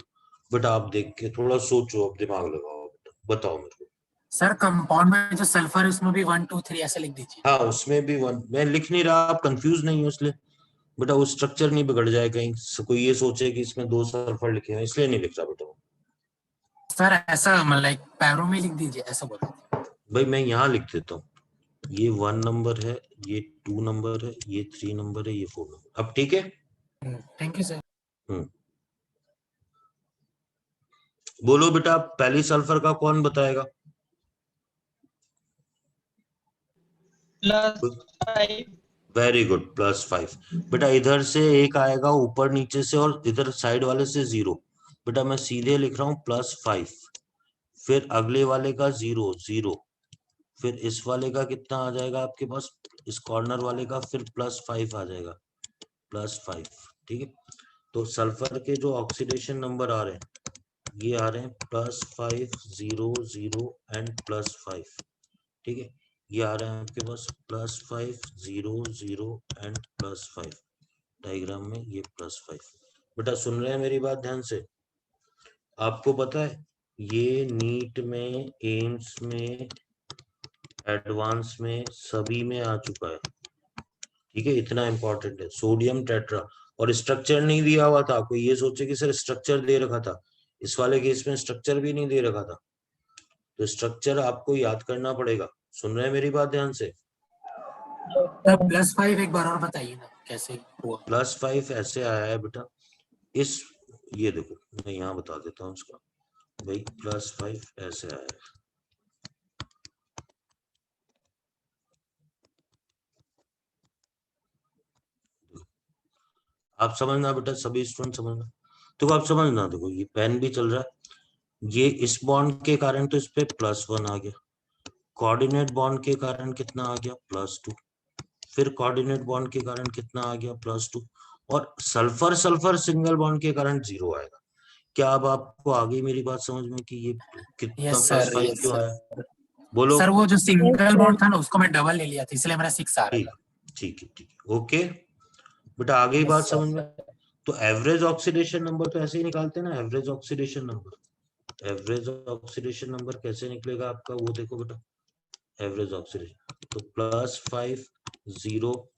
बेटा आप देख के थोड़ा सोचो, अब दिमाग लगाओ बेटा, बताओ मेरे को। सर कंपाउंड में जो सल्फर है उसमें भी 1 2 3 ऐसे लिख दीजिए। हाँ उसमें भी 1, मैं लिख नहीं रहा, आप कंफ्यूज नहीं हो इसलिए बेटा, वो स्ट्रक्चर नहीं बिगड़ जाए कहीं कोई ये सोचे कि इसमें 2 सल्फर लिखे हैं, इसलिए नहीं लिख रहा बेटा। सर ऐसा मतलब पैरों में लिख दीजिए, ऐसा बोल रहा था भाई मैं यहाँ लिख देता हूँ, ये 1 नंबर है, ये 2 नंबर है, ये 3 नंबर है, ये 4 नंबर। अब ठीक है, थैंक यू सर। बोलो बेटा, पहली सल्फर का कौन बताएगा? Very good, +5। बेटा इधर से एक आएगा ऊपर नीचे से, और इधर साइड वाले से 0। बेटा मैं सीधे लिख रहा हूँ +5, फिर अगले वाले का 0 0, फिर इस वाले का कितना आ जाएगा आपके पास, इस कॉर्नर वाले का फिर +5 आ जाएगा, +5। ठीक है, तो सल्फर के जो ऑक्सीडेशन नंबर आ रहे हैं, ये आ रहे हैं +5 0 0 एंड +5। ठीक है, ये आ रहा है आपके पास +5 0 0 एंड +5। डायग्राम में ये +5। बेटा सुन रहे हैं मेरी बात ध्यान से? आपको पता है ये नीट में, एम्स में, एडवांस में, सभी में आ चुका है। ठीक है, इतना इंपॉर्टेंट है। सोडियम टेट्रा, और स्ट्रक्चर नहीं दिया हुआ था, कोई ये सोचे कि सर स्ट्रक्चर दे रखा था, इस वाले केस में स्ट्रक्चर भी नहीं दे रखा था, तो स्ट्रक्चर आपको याद करना पड़ेगा। सुन रहे हैं मेरी बात ध्यान से? +5 एक बार और बताइए ना कैसे हुआ। +5 ऐसे आया है बेटा, इस ये देखो मैं यहाँ बता देता हूँ उसका, भाई +5 ऐसे आया है। आप समझना बेटा, सभी स्टूडेंट समझना। तो आप समझना, देखो ये पेन भी चल रहा है, ये इस बॉन्ड के कारण तो इस पे +1 आ गया, कोऑर्डिनेट बॉन्ड के कारण कितना आ गया, +2, फिर कोऑर्डिनेट बॉन्ड के कारण कितना आ गया, +2, और सल्फर सल्फर सिंगल बॉन्ड के कारण 0 आएगा। क्या अब आपको आ गई मेरी बात समझ में कि ये कितना +5 क्यों आया? बोलो सर वो जो सिंगल बॉन्ड था ना उसको मैं डबल ले लिया था, इसलिए मेरा 6 आ रहा था। ठीक है ठीक है, ओके बेटा आ गई बात समझ में? तो एवरेज ऑक्सीडेशन नंबर तो ऐसे ही निकालते हैं ना, average oxidation number. Average oxidation number कैसे निकलेगा आपका, वो देखो बेटा, एवरेज ऑक्सीडेशन तो +5 0,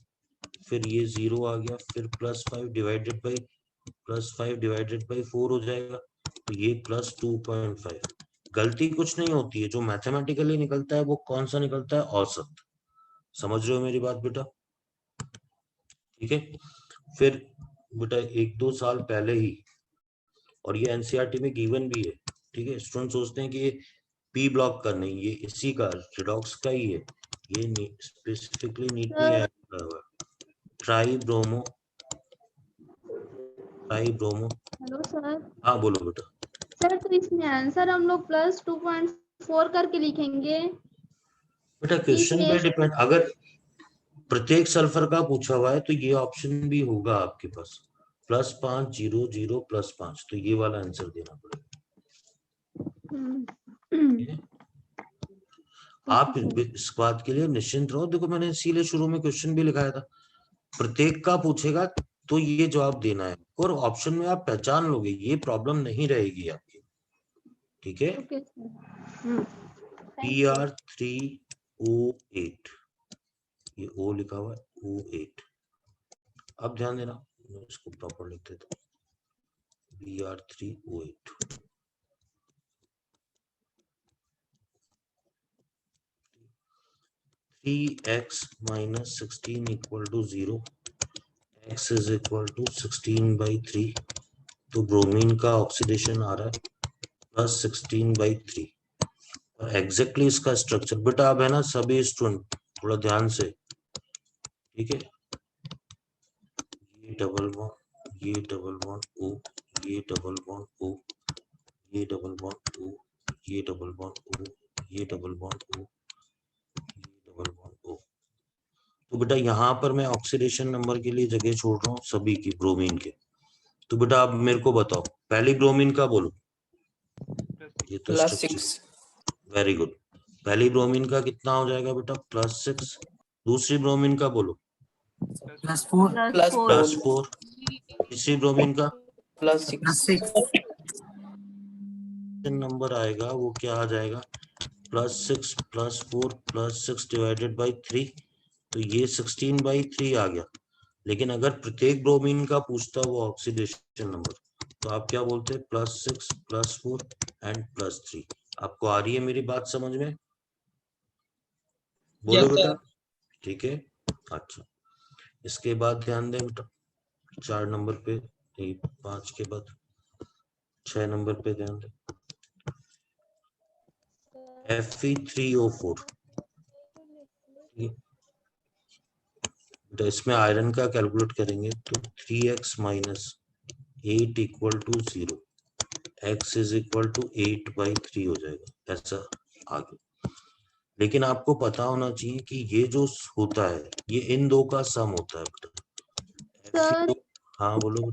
फिर ये 0 आ गया, फिर +5 डिवाइडेड बाई 4 हो जाएगा, तो ये +2.5। गलती कुछ नहीं होती है, जो मैथमेटिकली निकलता है वो कौन सा निकलता है, औसत। समझ रहे हो मेरी बात बेटा? ठीक है, फिर बेटा 1-2 साल पहले ही, और ये एनसीईआरटी में गिवन भी है, ठीक है, स्टूडेंट सोचते हैं कि ये पी ब्लॉक का नहीं, ये इसी का रिडॉक्स का ही है, ये स्पेसिफिकली नीट में ऐड किया हुआ है, ट्राइब्रोमो। Hello sir. हाँ बोलो बेटा। सर तो इसमें आंसर हम लोग +2.4 करके लिखेंगे। बेटा क्वेश्चन पे डिपेंड, अगर प्रत्येक सल्फर का पूछा हुआ है तो ये ऑप्शन भी होगा आपके पास, +5 0 0 +5, तो ये वाला आंसर देना पड़ेगा। आप इस बात के लिए निश्चिंत रहो, देखो मैंने इसीलिए शुरू में क्वेश्चन भी लिखाया था, प्रत्येक का पूछेगा तो ये जवाब देना है, और ऑप्शन में आप पहचान लोगे, ये प्रॉब्लम नहीं रहेगी आपकी। ठीक है, PR3O8, ये O लिखा हुआ है, O8। अब ध्यान देना, मैं इसको प्रॉपर लिख देता हूँ, Br3O8। 3x minus 16 equal to 0, x is equal to 16/3, तो ब्रोमीन का ऑक्सीडेशन आ रहा है प्लस 16/3। और एग्जैक्टली इसका स्ट्रक्चर बेटा अब है ना सभी स्टूडेंट थोड़ा ध्यान से, ठीक है। ये डबल बॉन्ड, ये डबल बॉन्ड ओ, ये डबल बॉन्ड ओ, ये डबल बॉन्ड ओ, ये डबल बॉन्ड ओ, ये डबल बॉन्ड ओ, ये डबल बॉन्ड ओ। तो बेटा यहाँ पर मैं ऑक्सीडेशन नंबर के लिए जगह छोड़ रहा हूँ सभी की ब्रोमीन के। तो बेटा आप मेरे को बताओ पहली ब्रोमीन का बोलो। ये तो स्ट्रक्चर, वेरी गुड। पहली ब्रोमीन का कितना हो जाएगा बेटा +6। दूसरी ब्रोमीन का बोलो +4 +4। तीसरी ब्रोमीन का +6 नंबर आएगा वो क्या आ जाएगा +6 +4 +6 डिवाइडेड बाई 3, तो ये 16/3 आ गया। लेकिन अगर प्रत्येक ब्रोमीन का पूछता वो ऑक्सीडेशन नंबर तो आप क्या बोलते हैं +6 +4 एंड +3। आपको आ रही है मेरी बात समझ में? बोलो बेटा, ठीक है। अच्छा, इसके बाद ध्यान दें बेटा 4 नंबर पे, 5 के बाद 6 नंबर पे ध्यान दें। Fe3O4, तो इसमें आयरन का कैलकुलेट करेंगे तो 3x minus 8 equal to 0, x is equal to 8/3 हो जाएगा ऐसा आगे। लेकिन आपको पता होना चाहिए कि ये जो होता है ये इन दो का सम होता है बेटा। सर हाँ बोलो।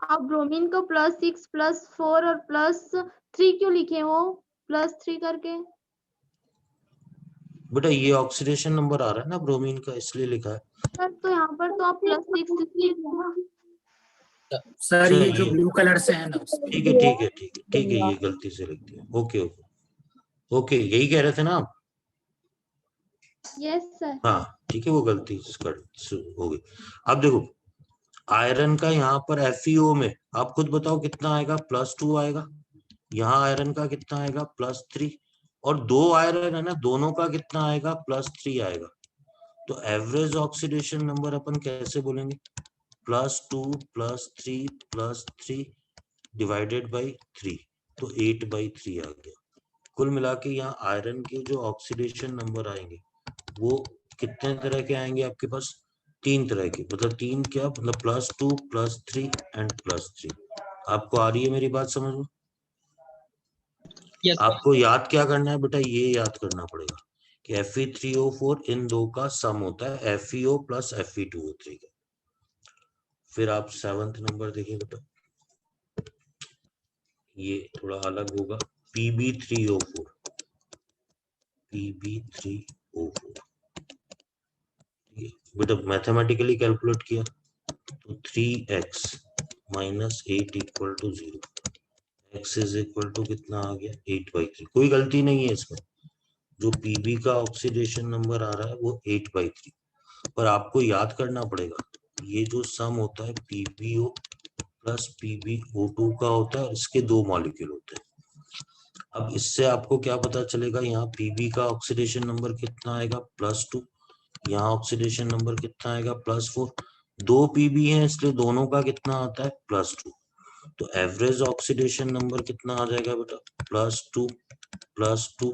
आप ब्रोमीन को +6 +4 और +3 क्यों लिखे हो +3 करके? बेटा ये ऑक्सीडेशन नंबर आ रहा है ना ब्रोमीन का इसलिए लिखा है सर तो यहाँ पर तो आप +6 लिखे हो ना। सर ये जो ब्लू कलर से है ना ठीक है ठीक है ठीक है ठीक है, ये गलती से लिख दिया। ओके ओके ओके, यही कह रहे थे ना आप? Yes sir. हाँ ठीक है, वो गलती हो गई। अब देखो आयरन का यहाँ पर FeO में आप खुद बताओ कितना आएगा +2 आएगा। यहाँ आयरन का कितना आएगा +3, और 2 आयरन है ना दोनों का कितना आएगा +3 आएगा। तो एवरेज ऑक्सीडेशन नंबर अपन कैसे बोलेंगे +2 +3 +3 डिवाइडेड बाई 3, तो 8/3 आ गया। कुल मिला के यहाँ आयरन के जो ऑक्सीडेशन नंबर आएंगे वो कितने तरह के आएंगे आपके पास 3 तरह के, मतलब 3 क्या मतलब +2 +3 एंड +3। आपको आ रही है मेरी बात समझ में? आपको याद क्या करना है बेटा, ये याद करना पड़ेगा कि Fe3O4 इन दो का सम होता है FeO + Fe2O3 का। फिर आप 7th नंबर देखिए बेटा, ये थोड़ा अलग होगा Pb3O4। Pb3O4 बेटा मैथमेटिकली कैलकुलेट किया तो 3x minus 8 equal to 0, x is equal to कितना आ गया 8/3। कोई गलती नहीं है इसमें, जो Pb का ऑक्सीडेशन नंबर आ रहा है वो 8/3। पर आपको याद करना पड़ेगा ये जो सम होता है PbO + PbO2 का होता है और इसके 2 मॉलिक्यूल होते हैं। अब इससे आपको क्या पता चलेगा यहाँ Pb का ऑक्सीडेशन नंबर कितना आएगा +2, यहाँ ऑक्सीडेशन नंबर कितना आएगा +4। 2 Pb हैं इसलिए दोनों का कितना आता है +2, तो एवरेज ऑक्सीडेशन नंबर कितना आ जाएगा बेटा +2 +2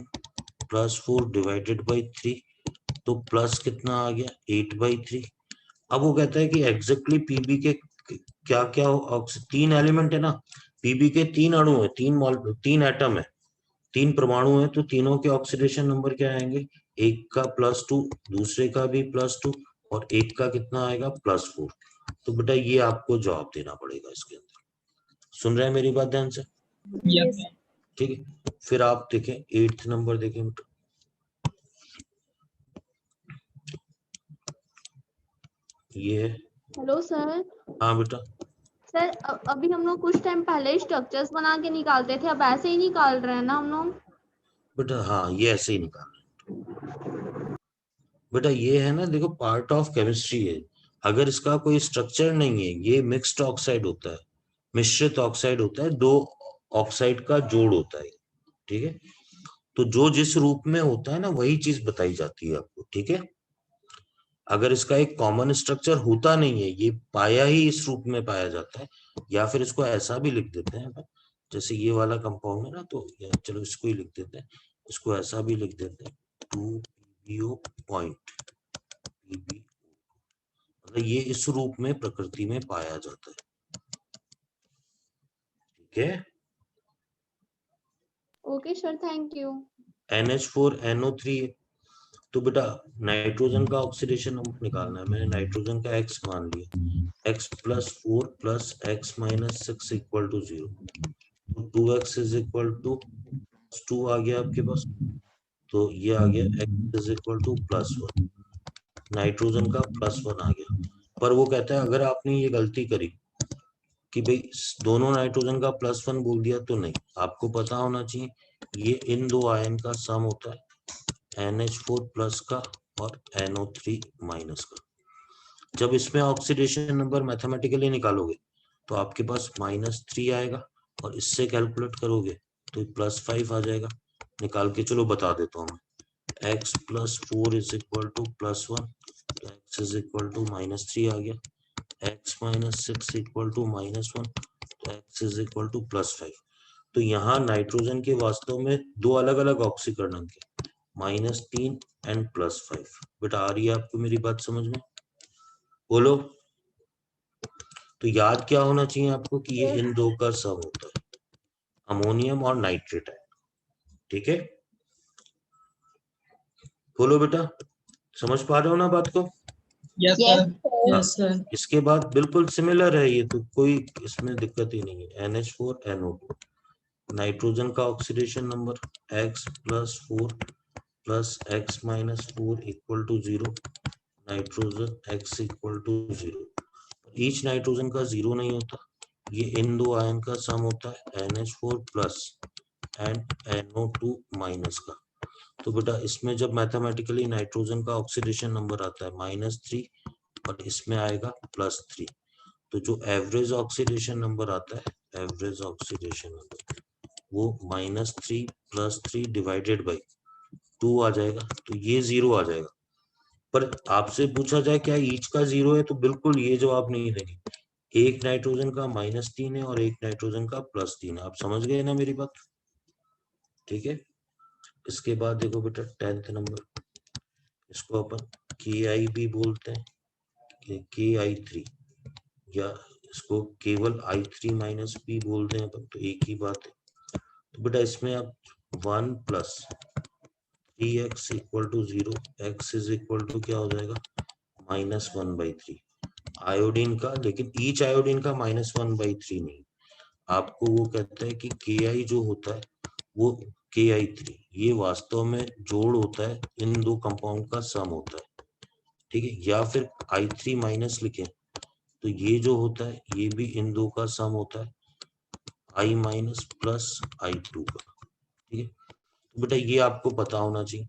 +4 डिवाइडेड बाई 3, तो प्लस कितना आ गया 8/3। अब वो कहता है कि एग्जैक्टली Pb के क्या क्या 3 एलिमेंट है ना, Pb के 3 अणु है, 3 एटम है, 3 परमाणु है, तो तीनों के ऑक्सीडेशन नंबर क्या आएंगे, एक का +2 दूसरे का भी +2 और एक का कितना आएगा +4। तो बेटा ये आपको जवाब देना पड़ेगा इसके अंदर। सुन रहे हैं मेरी बात ध्यान से? ठीक है, फिर आप देखें 8th नंबर देखें बेटा, ये है। Hello sir. हाँ बेटा। सर अभी हम लोग कुछ टाइम पहले स्ट्रक्चर्स बना के निकालते थे, अब ऐसे ही निकाल रहे हैं ना हम लोग? बेटा हाँ ये ऐसे ही निकाल बेटा, ये है ना देखो पार्ट ऑफ केमिस्ट्री है। अगर इसका कोई स्ट्रक्चर नहीं है, ये मिक्स्ड ऑक्साइड होता है, मिश्रित ऑक्साइड होता है, दो ऑक्साइड का जोड़ होता है, ठीक है। तो जो जिस रूप में होता है ना वही चीज बताई जाती है आपको, ठीक है। अगर इसका एक कॉमन स्ट्रक्चर होता नहीं है, ये पाया ही इस रूप में पाया जाता है, या फिर इसको ऐसा भी लिख देते हैं, जैसे ये वाला कंपाउंड है ना, तो चलो इसको ही लिख देते हैं, इसको ऐसा भी लिख देते हैं 2PbO पॉइंट, मतलब ये इस रूप में प्रकृति में पाया जाता है, ठीक है। Okay sir, thank you. NH4NO3, तो बेटा नाइट्रोजन का ऑक्सीडेशन नंबर निकालना है। मैंने नाइट्रोजन का X मान लिया, X + 4 + X - 6 = 0, तो 2X = 2 आ गया आपके पास, तो ये आ गया X = +1, नाइट्रोजन का +1 आ गया। पर वो कहता है अगर आपने ये गलती करी कि भाई दोनों नाइट्रोजन का +1 बोल दिया, तो नहीं, आपको पता होना चाहिए ये इन दो आयन का सम होता है, NH4+ का और NO3- का। जब इसमें ऑक्सीडेशन नंबर मैथमेटिकली निकालोगे तो आपके पास -3 आएगा, और इससे कैलकुलेट करोगे तो +5 आ जाएगा। निकाल के चलो बता देता हूँ मैं, X + 4 = +1, तो X = -3 आ गया, X - 6 = -1, तो X = +5। तो यहाँ नाइट्रोजन के वास्तव में दो अलग अलग ऑक्सीकरणांक है, -3 एंड +5। बेटा आ रही है आपको मेरी बात समझ में? बोलो। तो याद क्या होना चाहिए आपको कि ये इन दो का सम होता है, अमोनियम और नाइट्रेट है, ठीक है। बोलो बेटा, समझ पा रहे हो ना बात को? Yes sir. इसके बाद बिल्कुल सिमिलर है ये, तो कोई इसमें दिक्कत ही नहीं है। NH4NO2, नाइट्रोजन का oxidation number X + 4 + X - 4 = 0, nitrogen X = 0। Each nitrogen का 0 नहीं होता, ये इन दो आयन का सम होता है, NH4+ एंड NO2- का। तो बेटा इसमें जब मैथमेटिकली नाइट्रोजन का ऑक्सीडेशन नंबर आता है -3 और इसमें आएगा +3, तो जो एवरेज ऑक्सीडेशन नंबर आता है, एवरेज ऑक्सीडेशन नंबर वो -3 + 3 / 2 आ जाएगा, तो ये 0 आ जाएगा। पर आपसे पूछा जाए क्या ईच का 0 है, तो बिल्कुल ये जवाब नहीं देंगे। एक नाइट्रोजन का -3 है और एक नाइट्रोजन का +3 है। आप समझ गए ना मेरी बात? ठीक है। इसके बाद देखो बेटा 10th नंबर, इसको अपन KI भी बोलते हैं, KI3, या इसको केवल I3 - B बोलते हैं अपन, तो एक ही बात है। तो बेटा इसमें आप 1 + 3X = 0, X = क्या हो जाएगा, -1/3 आयोडीन का, लेकिन ईच आयोडीन का -1/3 नहीं, आपको वो कहता है कि KI जो होता है वो KI3, ये वास्तव में जोड़ होता है, इन दो कंपाउंड का सम होता है, ठीक है। या फिर I3- लिखें तो ये जो होता है ये भी इन दो का सम होता है, I- + I2 का, ठीक है। तो बेटा ये आपको पता होना चाहिए।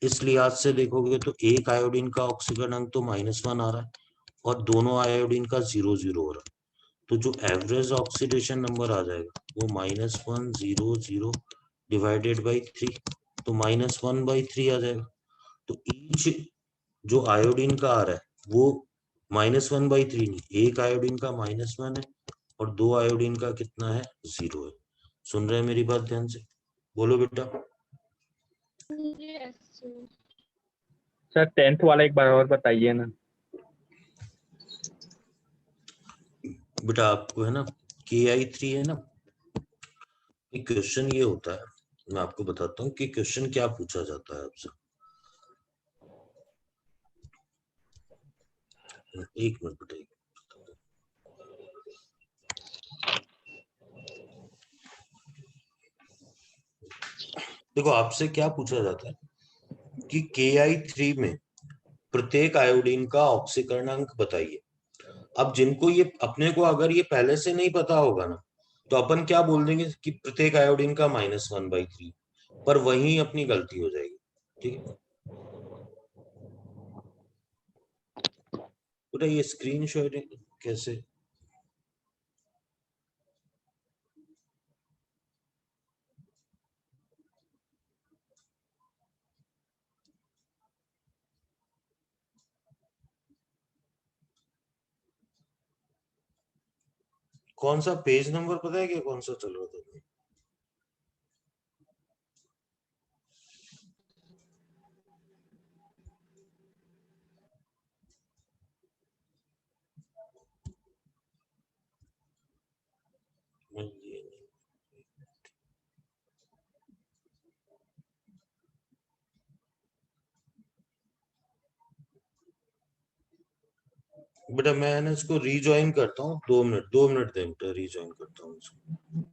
इस लिहाज से देखोगे तो एक आयोडीन का ऑक्सीकरणांक तो -1 आ रहा है और दोनों आयोडीन का 0-0 हो रहा है, तो जो एवरेज ऑक्सीडेशन नंबर आ जाएगा वो -1 0 0 / 3, तो -1/3 आ जाएगा। तो ईच जो आयोडीन का आ रहा है वो -1/3 नहीं, एक आयोडीन का -1 है और दो आयोडीन का कितना है, 0 है। सुन रहे हैं मेरी बात ध्यान से? बोलो बेटा। सर 10th वाला एक बार और बताइए ना। बेटा आपको है ना KI3 है ना, एक क्वेश्चन ये होता है, मैं आपको बताता हूँ कि क्वेश्चन क्या पूछा जाता है आपसे। एक मिनट बेटा, देखो आपसे क्या पूछा जाता है कि KI3 में प्रत्येक आयोडीन का ऑक्सीकरणांक बताइए। अब जिनको ये अपने को अगर ये पहले से नहीं पता होगा ना, तो अपन क्या बोल देंगे कि प्रत्येक आयोडीन का -1/3, पर वही अपनी गलती हो जाएगी, ठीक है। बेटा ये स्क्रीन शॉट कैसे, कौन सा पेज नंबर पता है क्या, कौन सा चल रहा था? बेटा मैं ना इसको रीजॉइन करता हूँ, 2 मिनट दे बेटा, रीजॉइन करता हूँ इसको।